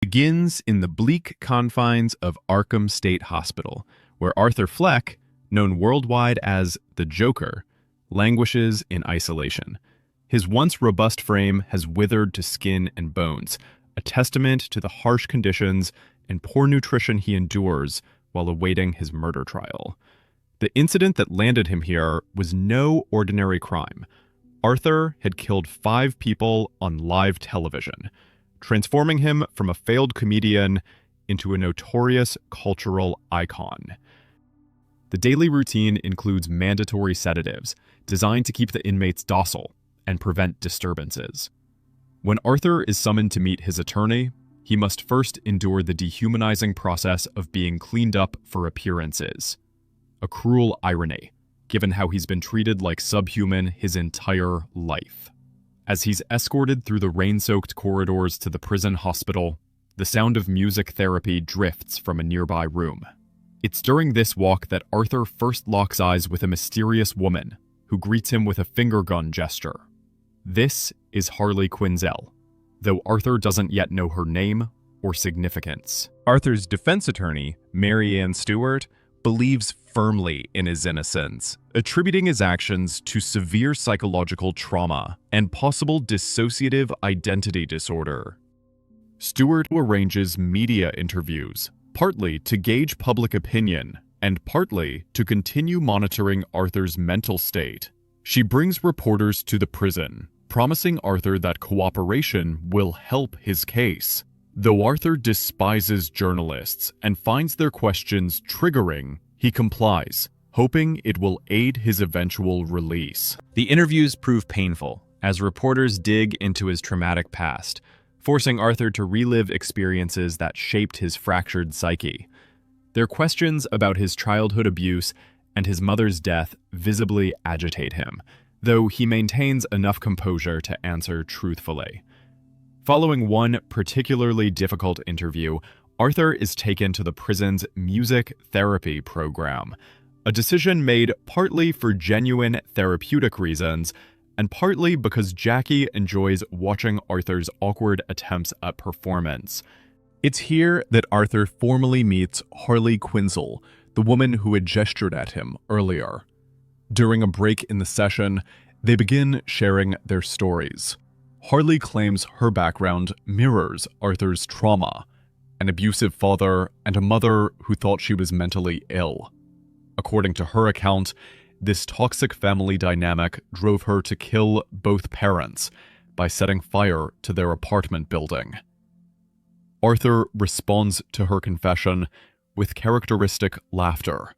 Begins in the bleak confines of Arkham State Hospital, where Arthur Fleck, known worldwide as the Joker, languishes in isolation. His once robust frame has withered to skin and bones, a testament to the harsh conditions and poor nutrition he endures while awaiting his murder trial. The incident that landed him here was no ordinary crime. Arthur had killed 5 people on live television, transforming him from a failed comedian into a notorious cultural icon. The daily routine includes mandatory sedatives designed to keep the inmates docile and prevent disturbances. When Arthur is summoned to meet his attorney, he must first endure the dehumanizing process of being cleaned up for appearances. A cruel irony, given how he's been treated like subhuman his entire life. As he's escorted through the rain-soaked corridors to the prison hospital, the sound of music therapy drifts from a nearby room. It's during this walk that Arthur first locks eyes with a mysterious woman who greets him with a finger gun gesture. This is Harley Quinzel, though Arthur doesn't yet know her name or significance. Arthur's defense attorney, Mary Ann Stewart, believes firmly in his innocence, attributing his actions to severe psychological trauma and possible dissociative identity disorder. Stewart arranges media interviews, partly to gauge public opinion and partly to continue monitoring Arthur's mental state. She brings reporters to the prison, promising Arthur that cooperation will help his case. Though Arthur despises journalists and finds their questions triggering, he complies, hoping it will aid his eventual release. The interviews prove painful, as reporters dig into his traumatic past, forcing Arthur to relive experiences that shaped his fractured psyche. Their questions about his childhood abuse and his mother's death visibly agitate him, though he maintains enough composure to answer truthfully. Following one particularly difficult interview, Arthur is taken to the prison's music therapy program, a decision made partly for genuine therapeutic reasons and partly because Jackie enjoys watching Arthur's awkward attempts at performance. It's here that Arthur formally meets Harley Quinzel, the woman who had gestured at him earlier. During a break in the session, they begin sharing their stories. Harley claims her background mirrors Arthur's trauma, an abusive father and a mother who thought she was mentally ill. According to her account, this toxic family dynamic drove her to kill both parents by setting fire to their apartment building. Arthur responds to her confession with characteristic laughter,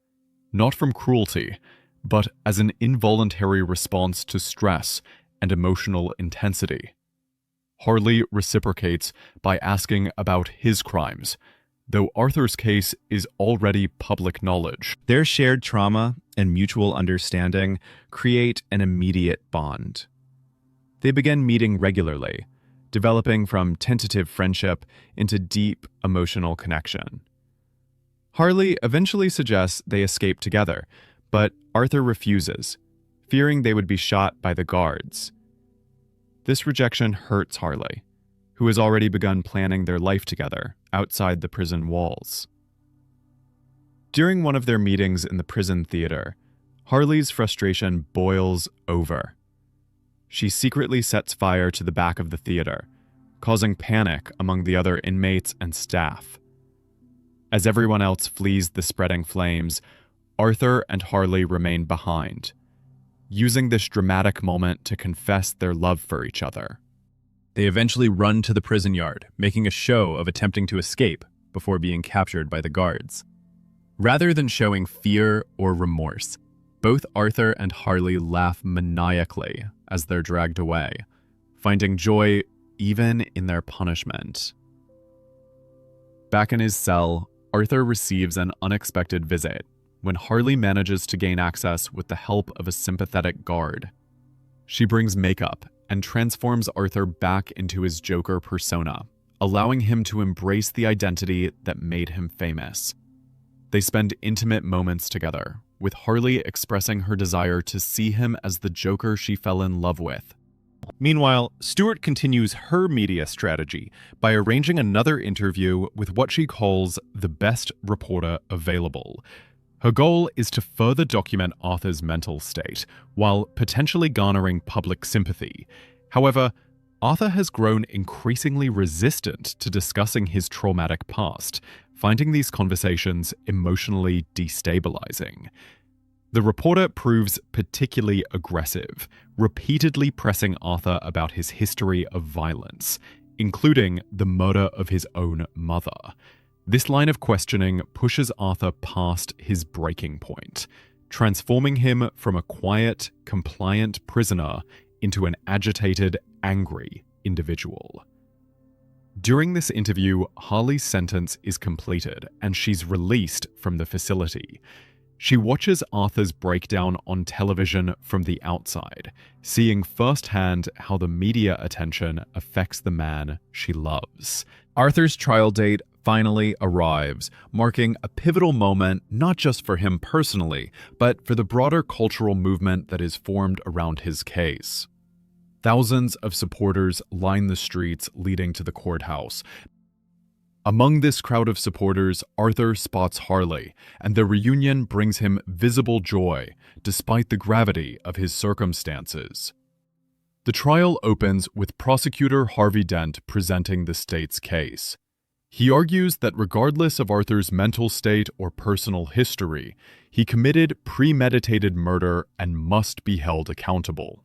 not from cruelty, but as an involuntary response to stress and emotional intensity. Harley reciprocates by asking about his crimes, though Arthur's case is already public knowledge. Their shared trauma and mutual understanding create an immediate bond. They begin meeting regularly, developing from tentative friendship into deep emotional connection. Harley eventually suggests they escape together, but Arthur refuses, fearing they would be shot by the guards. This rejection hurts Harley, who has already begun planning their life together outside the prison walls. During one of their meetings in the prison theater, Harley's frustration boils over. She secretly sets fire to the back of the theater, causing panic among the other inmates and staff. As everyone else flees the spreading flames, Arthur and Harley remain behind, using this dramatic moment to confess their love for each other. They eventually run to the prison yard, making a show of attempting to escape before being captured by the guards. Rather than showing fear or remorse, both Arthur and Harley laugh maniacally as they're dragged away, finding joy even in their punishment. Back in his cell, Arthur receives an unexpected visit when Harley manages to gain access with the help of a sympathetic guard. She brings makeup and transforms Arthur back into his Joker persona, allowing him to embrace the identity that made him famous. They spend intimate moments together, with Harley expressing her desire to see him as the Joker she fell in love with. Meanwhile, Stewart continues her media strategy by arranging another interview with what she calls the best reporter available. Her goal is to further document Arthur's mental state while potentially garnering public sympathy. However, Arthur has grown increasingly resistant to discussing his traumatic past, finding these conversations emotionally destabilizing. The reporter proves particularly aggressive, repeatedly pressing Arthur about his history of violence, including the murder of his own mother. This line of questioning pushes Arthur past his breaking point, transforming him from a quiet, compliant prisoner into an agitated, angry individual. During this interview, Harley's sentence is completed and she's released from the facility. She watches Arthur's breakdown on television from the outside, seeing firsthand how the media attention affects the man she loves. Arthur's trial date finally arrives, marking a pivotal moment not just for him personally, but for the broader cultural movement that is formed around his case. Thousands of supporters line the streets leading to the courthouse. Among this crowd of supporters, Arthur spots Harley, and the reunion brings him visible joy, despite the gravity of his circumstances. The trial opens with prosecutor Harvey Dent presenting the state's case. He argues that regardless of Arthur's mental state or personal history, he committed premeditated murder and must be held accountable.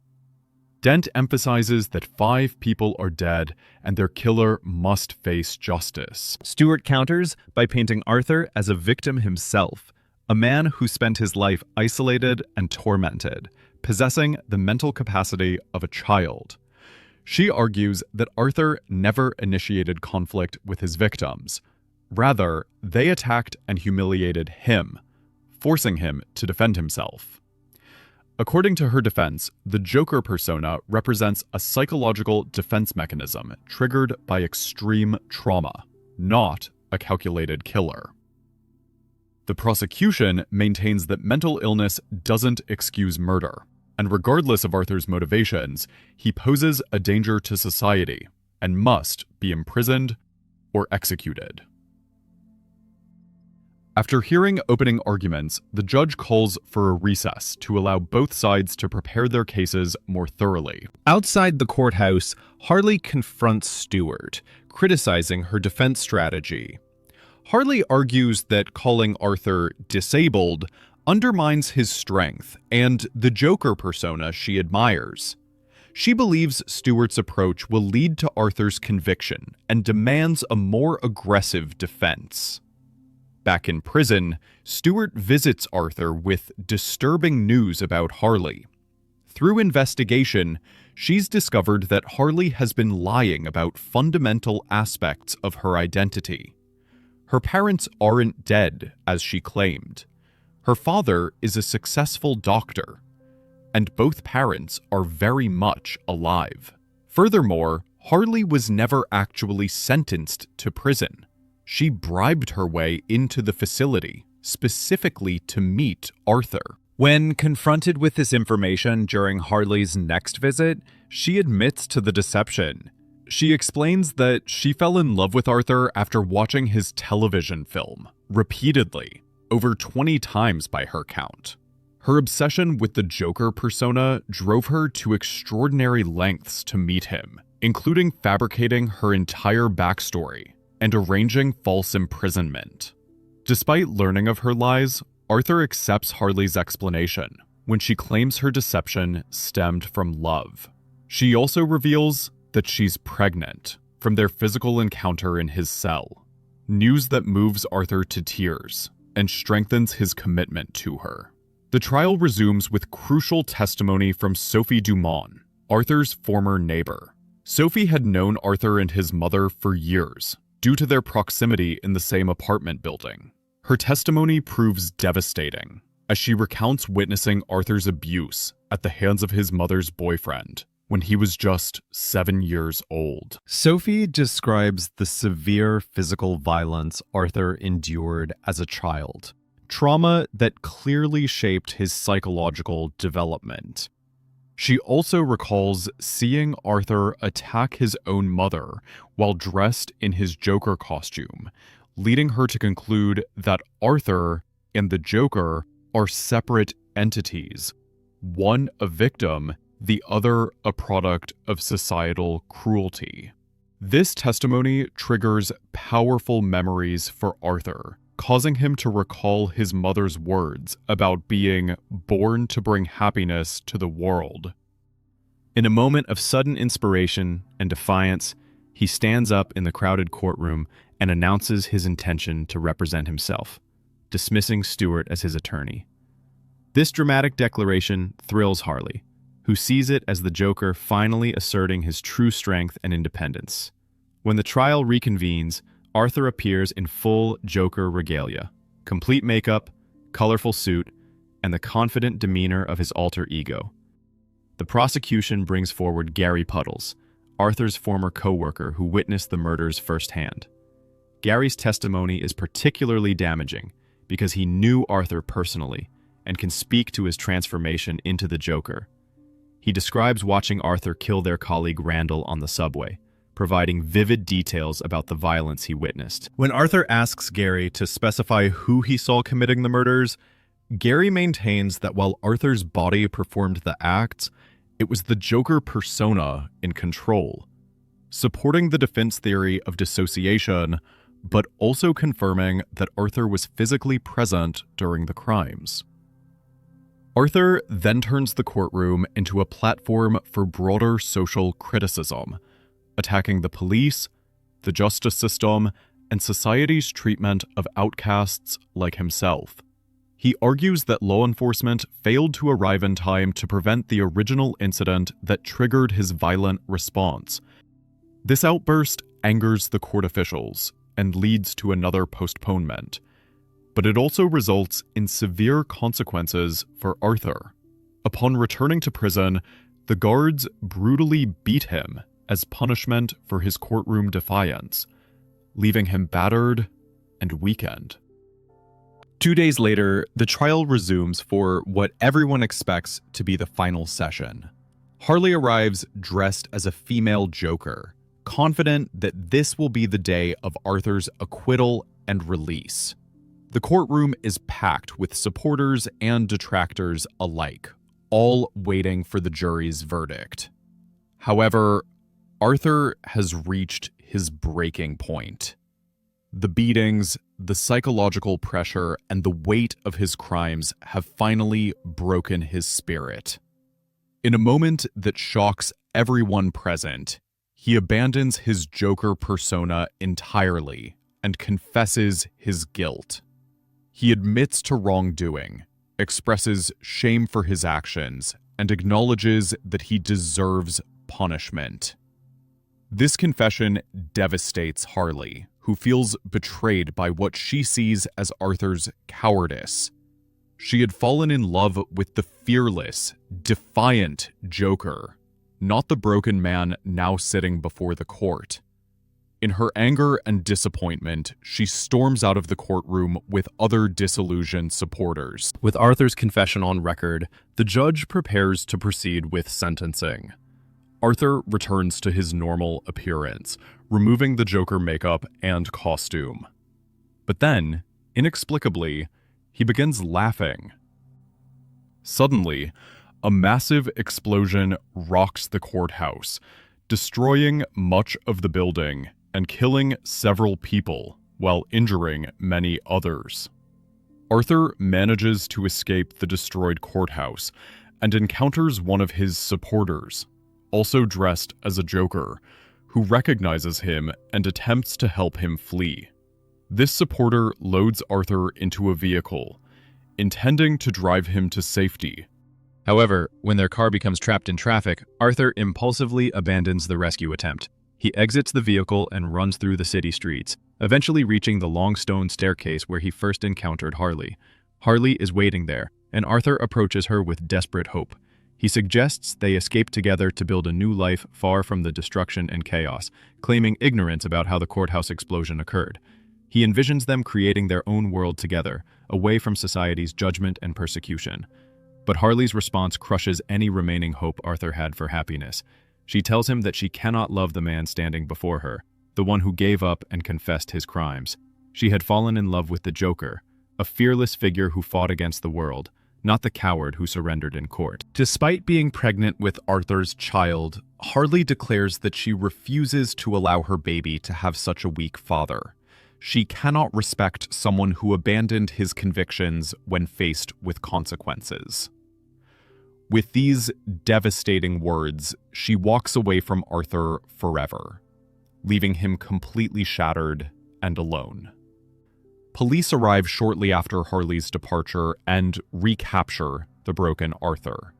Dent emphasizes that 5 people are dead and their killer must face justice. Stewart counters by painting Arthur as a victim himself, a man who spent his life isolated and tormented, possessing the mental capacity of a child. She argues that Arthur never initiated conflict with his victims. Rather, they attacked and humiliated him, forcing him to defend himself. According to her defense, the Joker persona represents a psychological defense mechanism triggered by extreme trauma, not a calculated killer. The prosecution maintains that mental illness doesn't excuse murder, and regardless of Arthur's motivations, he poses a danger to society and must be imprisoned or executed. After hearing opening arguments, the judge calls for a recess to allow both sides to prepare their cases more thoroughly. Outside the courthouse, Harley confronts Stewart, criticizing her defense strategy. Harley argues that calling Arthur disabled undermines his strength and the Joker persona she admires. She believes Stewart's approach will lead to Arthur's conviction and demands a more aggressive defense. Back in prison, Stewart visits Arthur with disturbing news about Harley. Through investigation, she's discovered that Harley has been lying about fundamental aspects of her identity. Her parents aren't dead, as she claimed. Her father is a successful doctor, and both parents are very much alive. Furthermore, Harley was never actually sentenced to prison. She bribed her way into the facility, specifically to meet Arthur. When confronted with this information during Harley's next visit, she admits to the deception. She explains that she fell in love with Arthur after watching his television film, repeatedly, over 20 times by her count. Her obsession with the Joker persona drove her to extraordinary lengths to meet him, including fabricating her entire backstory and arranging false imprisonment. Despite learning of her lies, Arthur accepts Harley's explanation when she claims her deception stemmed from love. She also reveals that she's pregnant from their physical encounter in his cell, news that moves Arthur to tears and strengthens his commitment to her. The trial resumes with crucial testimony from Sophie Dumont, Arthur's former neighbor. Sophie had known Arthur and his mother for years, due to their proximity in the same apartment building. Her testimony proves devastating, as she recounts witnessing Arthur's abuse at the hands of his mother's boyfriend when he was just 7 years old. Sophie describes the severe physical violence Arthur endured as a child, trauma that clearly shaped his psychological development. She also recalls seeing Arthur attack his own mother while dressed in his Joker costume, leading her to conclude that Arthur and the Joker are separate entities, one a victim, the other a product of societal cruelty. This testimony triggers powerful memories for Arthur, causing him to recall his mother's words about being born to bring happiness to the world. In a moment of sudden inspiration and defiance, he stands up in the crowded courtroom and announces his intention to represent himself, dismissing Stewart as his attorney. This dramatic declaration thrills Harley, who sees it as the Joker finally asserting his true strength and independence. When the trial reconvenes, Arthur appears in full Joker regalia, complete makeup, colorful suit, and the confident demeanor of his alter ego. The prosecution brings forward Gary Puddles, Arthur's former co-worker who witnessed the murders firsthand. Gary's testimony is particularly damaging because he knew Arthur personally and can speak to his transformation into the Joker. He describes watching Arthur kill their colleague Randall on the subway, providing vivid details about the violence he witnessed. When Arthur asks Gary to specify who he saw committing the murders, Gary maintains that while Arthur's body performed the acts, it was the Joker persona in control, supporting the defense theory of dissociation, but also confirming that Arthur was physically present during the crimes. Arthur then turns the courtroom into a platform for broader social criticism, attacking the police, the justice system, and society's treatment of outcasts like himself. He argues that law enforcement failed to arrive in time to prevent the original incident that triggered his violent response. This outburst angers the court officials and leads to another postponement, but it also results in severe consequences for Arthur. Upon returning to prison, the guards brutally beat him as punishment for his courtroom defiance, leaving him battered and weakened. 2 days later, the trial resumes for what everyone expects to be the final session. Harley arrives dressed as a female Joker, confident that this will be the day of Arthur's acquittal and release. The courtroom is packed with supporters and detractors alike, all waiting for the jury's verdict. However, Arthur has reached his breaking point. The beatings, the psychological pressure, and the weight of his crimes have finally broken his spirit. In a moment that shocks everyone present, he abandons his Joker persona entirely and confesses his guilt. He admits to wrongdoing, expresses shame for his actions, and acknowledges that he deserves punishment. This confession devastates Harley, who feels betrayed by what she sees as Arthur's cowardice. She had fallen in love with the fearless, defiant Joker, not the broken man now sitting before the court. In her anger and disappointment, she storms out of the courtroom with other disillusioned supporters. With Arthur's confession on record, the judge prepares to proceed with sentencing. Arthur returns to his normal appearance, removing the Joker makeup and costume. But then, inexplicably, he begins laughing. Suddenly, a massive explosion rocks the courthouse, destroying much of the building and killing several people while injuring many others. Arthur manages to escape the destroyed courthouse and encounters one of his supporters, also dressed as a Joker, who recognizes him and attempts to help him flee. This supporter loads Arthur into a vehicle, intending to drive him to safety. However, when their car becomes trapped in traffic, Arthur impulsively abandons the rescue attempt. He exits the vehicle and runs through the city streets, eventually reaching the long stone staircase where he first encountered Harley. Harley is waiting there, and Arthur approaches her with desperate hope. He suggests they escape together to build a new life far from the destruction and chaos, claiming ignorance about how the courthouse explosion occurred. He envisions them creating their own world together, away from society's judgment and persecution. But Harley's response crushes any remaining hope Arthur had for happiness. She tells him that she cannot love the man standing before her, the one who gave up and confessed his crimes. She had fallen in love with the Joker, a fearless figure who fought against the world, not the coward who surrendered in court. Despite being pregnant with Arthur's child, Harley declares that she refuses to allow her baby to have such a weak father. She cannot respect someone who abandoned his convictions when faced with consequences. With these devastating words, she walks away from Arthur forever, leaving him completely shattered and alone. Police arrive shortly after Harley's departure and recapture the broken Arthur.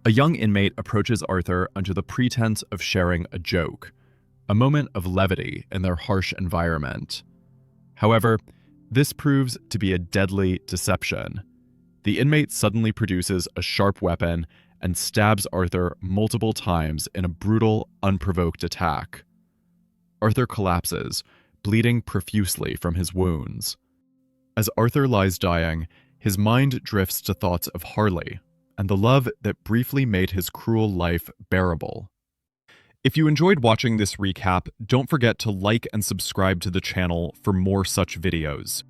A young inmate approaches Arthur under the pretense of sharing a joke, a moment of levity in their harsh environment. However, this proves to be a deadly deception. The inmate suddenly produces a sharp weapon and stabs Arthur multiple times in a brutal, unprovoked attack. Arthur collapses, bleeding profusely from his wounds. As Arthur lies dying, his mind drifts to thoughts of Harley and the love that briefly made his cruel life bearable. If you enjoyed watching this recap, don't forget to like and subscribe to the channel for more such videos.